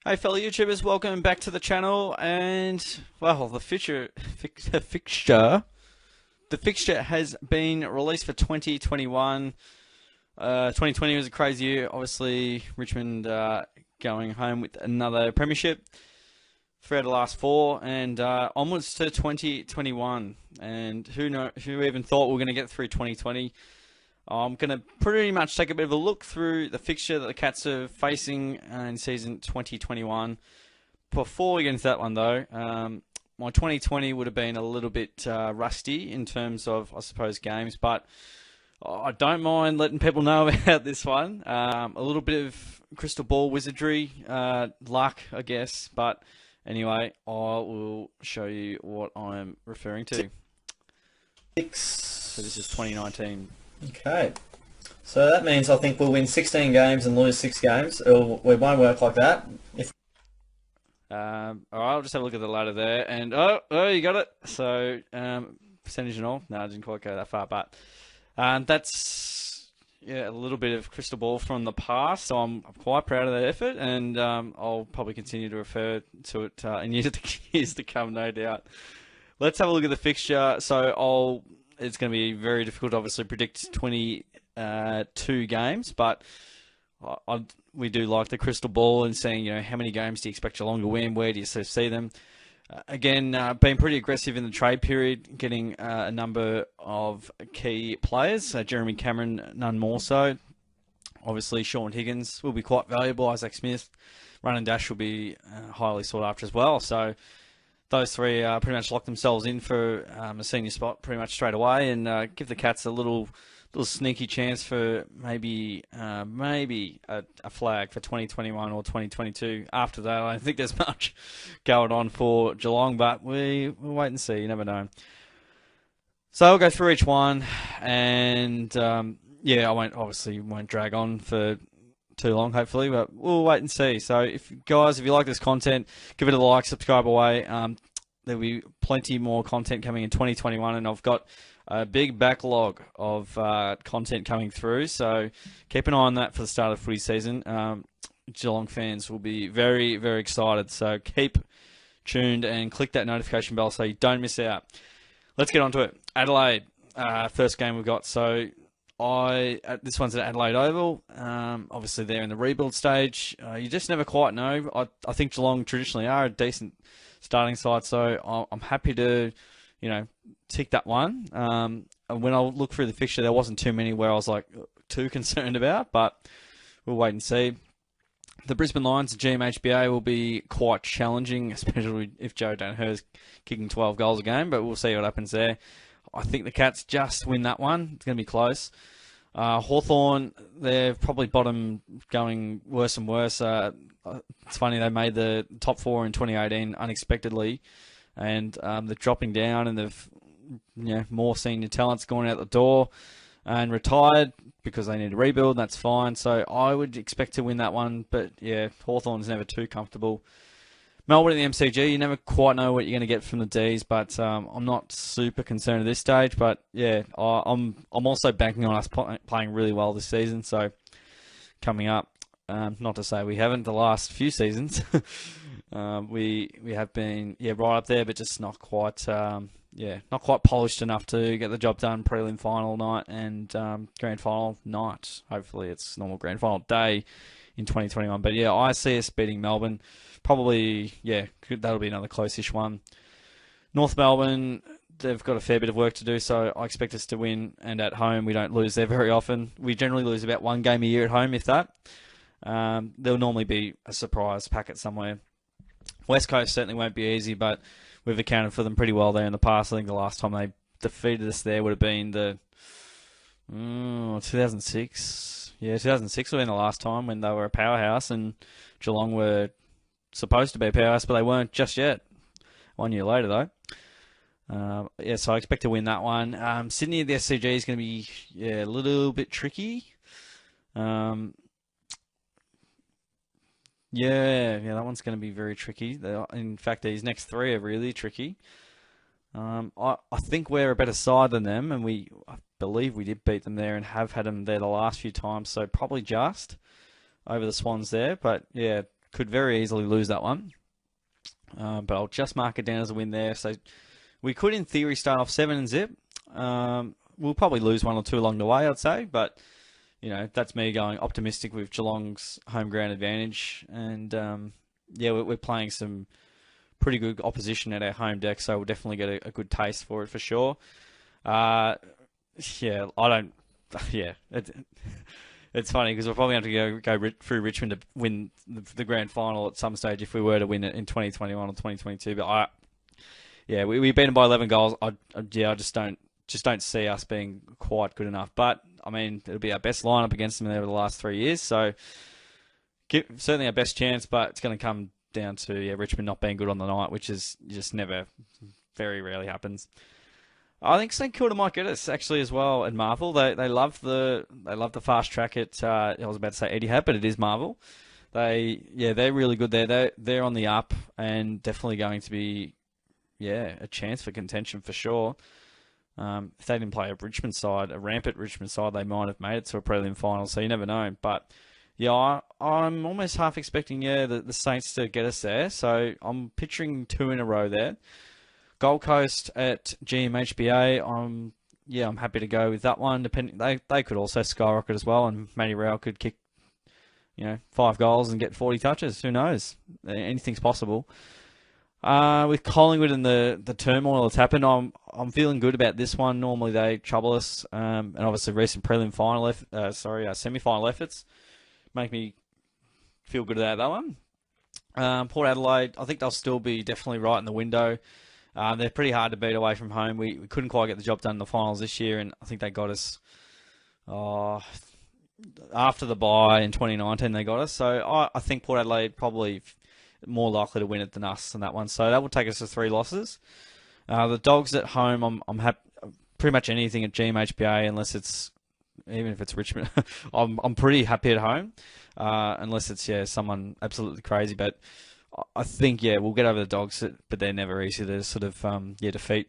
Hey fellow YouTubers, welcome back to the channel. And well, the fixture has been released for 2021. 2020 was a crazy year. Obviously, Richmond going home with another premiership throughout the last four, and onwards to 2021. And who even thought we were going to get through 2020? I'm going to pretty much take a bit of a look through the fixture that the Cats are facing in season 2021. Before we get into that one, though, my 2020 would have been a little bit rusty in terms of, I suppose, games, but I don't mind letting people know about this one. A little bit of crystal ball wizardry, luck, I guess, but anyway, I will show you what I'm referring to. So this is 2019. Okay, so that means I think we'll win 16 games and lose 6 games. We won't work like that. Alright, I'll just have a look at the ladder there, and oh, you got it. So percentage and all. No, I didn't quite go that far, but that's a little bit of crystal ball from the past. So I'm quite proud of that effort, and I'll probably continue to refer to it in years to come, no doubt. Let's have a look at the fixture. So it's going to be very difficult to obviously predict 22 games, but we do like the crystal ball and saying, how many games do you expect Geelong to win? Where do you sort of see them? Again, being pretty aggressive in the trade period, getting a number of key players. Jeremy Cameron, none more so. Obviously, Sean Higgins will be quite valuable. Isaac Smith, Run and Dash will be highly sought after as well. So those three pretty much lock themselves in for a senior spot pretty much straight away, and give the Cats a little sneaky chance for maybe a flag for 2021 or 2022. After that, I don't think there's much going on for Geelong, but we'll wait and see. You never know. So I'll go through each one, and I won't drag on for too long, hopefully, but we'll wait and see. So if you like this content, give it a like, subscribe away. There'll be plenty more content coming in 2021, and I've got a big backlog of content coming through, so keep an eye on that for the start of footy season. Geelong fans will be very, very excited, so keep tuned and click that notification bell so you don't miss out. Let's get on to it. Adelaide, first game we've got. So this one's at Adelaide Oval. Obviously, they're in the rebuild stage. You just never quite know. I think Geelong traditionally are a decent starting side, so I'm happy to, tick that one. When I look through the fixture, there wasn't too many where I was like too concerned about, but we'll wait and see. The Brisbane Lions, the GMHBA, will be quite challenging, especially if Joe Danaher's kicking 12 goals a game, but we'll see what happens there. I think the Cats just win that one. It's going to be close. Hawthorn, they're probably bottom going worse and worse. It's funny, they made the top 4 in 2018 unexpectedly, and they're dropping down, and they've more senior talents going out the door and retired because they need to rebuild, and that's fine. So I would expect to win that one, but Hawthorn's never too comfortable. Melbourne at the MCG, you never quite know what you're going to get from the Ds, but I'm not super concerned at this stage. But I'm also banking on us playing really well this season. So coming up, not to say we haven't the last few seasons, we have been right up there, but just not quite polished enough to get the job done. Prelim final night and grand final night. Hopefully it's normal grand final day in 2021. But I see us beating Melbourne. Probably, that'll be another close-ish one. North Melbourne, they've got a fair bit of work to do, so I expect us to win. And at home, we don't lose there very often. We generally lose about one game a year at home, if that. There'll normally be a surprise packet somewhere. West Coast certainly won't be easy, but we've accounted for them pretty well there in the past. I think the last time they defeated us there would have been the 2006. 2006 would have been the last time when they were a powerhouse, and Geelong were supposed to be a powerhouse, but they weren't just yet. 1 year later, though. So I expect to win that one. Sydney at the SCG is going to be a little bit tricky. That one's going to be very tricky. In fact, these next 3 are really tricky. I think we're a better side than them, and I believe we did beat them there and have had them there the last few times, so probably just over the Swans there. But could very easily lose that one. But I'll just mark it down as a win there. So we could, in theory, start off 7-0. We'll probably lose one or two along the way, I'd say. But, that's me going optimistic with Geelong's home ground advantage. And, we're playing some pretty good opposition at our home deck, so we'll definitely get a good taste for it for sure. It's funny because we'll probably have to go through Richmond to win the grand final at some stage if we were to win it in 2021 or 2022. But we beat them by 11 goals. I just don't see us being quite good enough. But I mean, it'll be our best lineup against them over the last 3 years, so certainly our best chance. But it's going to come down to Richmond not being good on the night, which is just very rarely happens. I think St Kilda might get us actually as well at Marvel. They love the fast track at I was about to say Etihad, but it is Marvel. They're really good there. They're on the up and definitely going to be a chance for contention for sure. If they didn't play a rampant Richmond side, they might have made it to a prelim final. So you never know. But I'm almost half expecting the Saints to get us there. So I'm picturing 2 in a row there. Gold Coast at GMHBA, I'm happy to go with that one. They could also skyrocket as well, and Matty Rowell could kick 5 goals and get 40 touches. Who knows? Anything's possible. With Collingwood and the turmoil that's happened, I'm feeling good about this one. Normally they trouble us, and obviously recent semi-final efforts make me feel good about that one. Port Adelaide, I think they'll still be definitely right in the window. They're pretty hard to beat away from home. We couldn't quite get the job done in the finals this year, and I think they got us after the bye in 2019. They got us, so I think Port Adelaide probably more likely to win it than us in that one. So that will take us to 3 losses. The Dogs at home, I'm happy. Pretty much anything at GMHBA, even if it's Richmond, I'm pretty happy at home, unless it's someone absolutely crazy. But I think we'll get over the Dogs, but they're never easy to sort of defeat.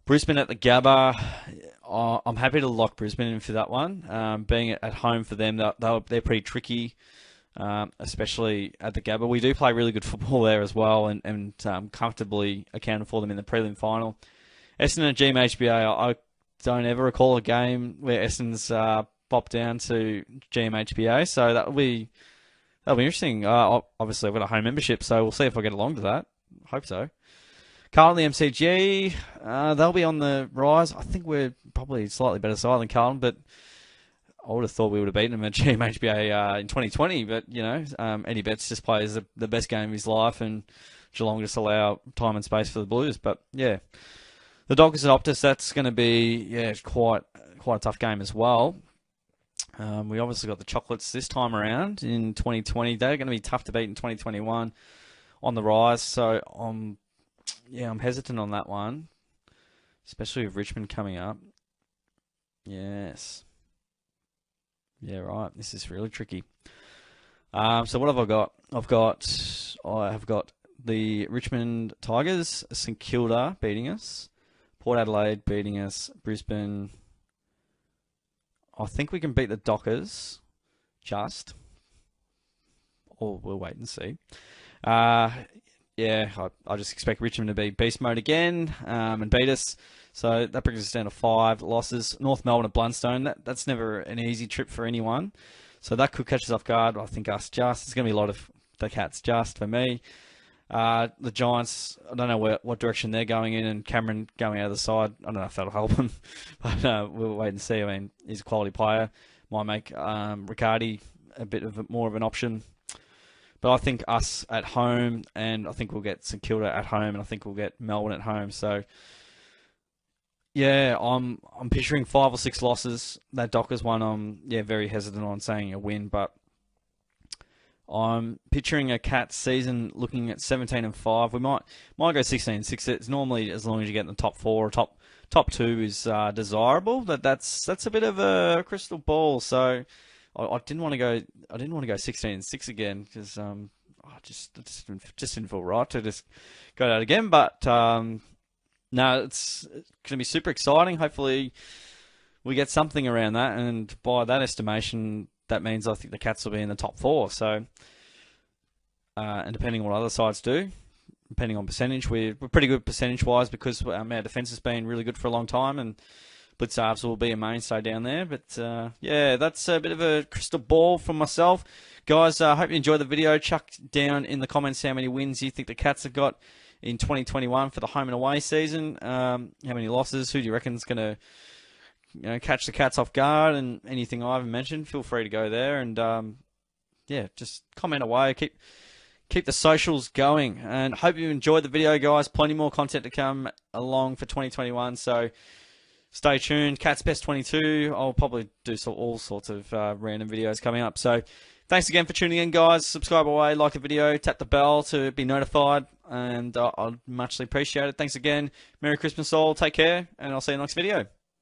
Brisbane at the Gabba, I'm happy to lock Brisbane in for that one. Being at home for them, they're pretty tricky, especially at the Gabba. We do play really good football there as well, and comfortably accounted for them in the prelim final. Essendon at GMHBA, I don't ever recall a game where Essendon's popped down to GMHBA, so that'll be interesting. Obviously, I've got a home membership, so we'll see if I get along to that. Hope so. Carlton, the MCG, they'll be on the rise. I think we're probably slightly better side than Carlton, but I would have thought we would have beaten them at GMHBA in 2020. But, Eddie Betts just plays the best game of his life, and Geelong just allow time and space for the Blues. But, the Dockers and Optus, that's going to be, quite a tough game as well. We obviously got the Chocolates this time around in 2020. They're going to be tough to beat in 2021 on the rise. So I'm hesitant on that one, especially with Richmond coming up. Yes. Yeah, right. This is really tricky. So what have I got? I have got the Richmond Tigers, St Kilda beating us, Port Adelaide beating us, Brisbane. I think we can beat the Dockers, or we'll wait and see. I just expect Richmond to be beast mode again and beat us. So that brings us down to 5 losses. North Melbourne at Blundstone, that's never an easy trip for anyone. So that could catch us off guard. I think us just. There's going to be a lot of the Cats just for me. The Giants, I don't know what direction they're going in, and Cameron going out of the side. I don't know if that'll help him, but we'll wait and see. I mean, he's a quality player. Might make Riccardi a bit more of an option. But I think us at home, and I think we'll get St Kilda at home, and I think we'll get Melbourne at home. So, I'm picturing 5 or 6 losses. That Dockers one, I'm very hesitant on saying a win, but I'm picturing a Cats season looking at 17-5. We might go 16-6. It's normally as long as you get in the top 4 or top 2 is desirable. That's a bit of a crystal ball. So I didn't want to go 16-6 again because it just didn't feel right to just go that again. But no, it's going to be super exciting. Hopefully we get something around that, and by that estimation, that means I think the Cats will be in the top 4. So and depending on what other sides do, depending on percentage, we're pretty good percentage-wise because our defence has been really good for a long time, and blitz halves will be a mainstay down there. But yeah, that's a bit of a crystal ball from myself. Guys, I hope you enjoyed the video. Chuck down in the comments how many wins you think the Cats have got in 2021 for the home and away season. How many losses? Who do you reckon is going to catch the Cats off guard? And anything I haven't mentioned, feel free to go there. And yeah, just comment away. Keep the socials going. And hope you enjoyed the video, guys. Plenty more content to come along for 2021. So stay tuned. Cats Best 22. I'll probably do all sorts of random videos coming up. So thanks again for tuning in, guys. Subscribe away, like the video, tap the bell to be notified, and I'd muchly appreciate it. Thanks again. Merry Christmas all. Take care, and I'll see you in the next video.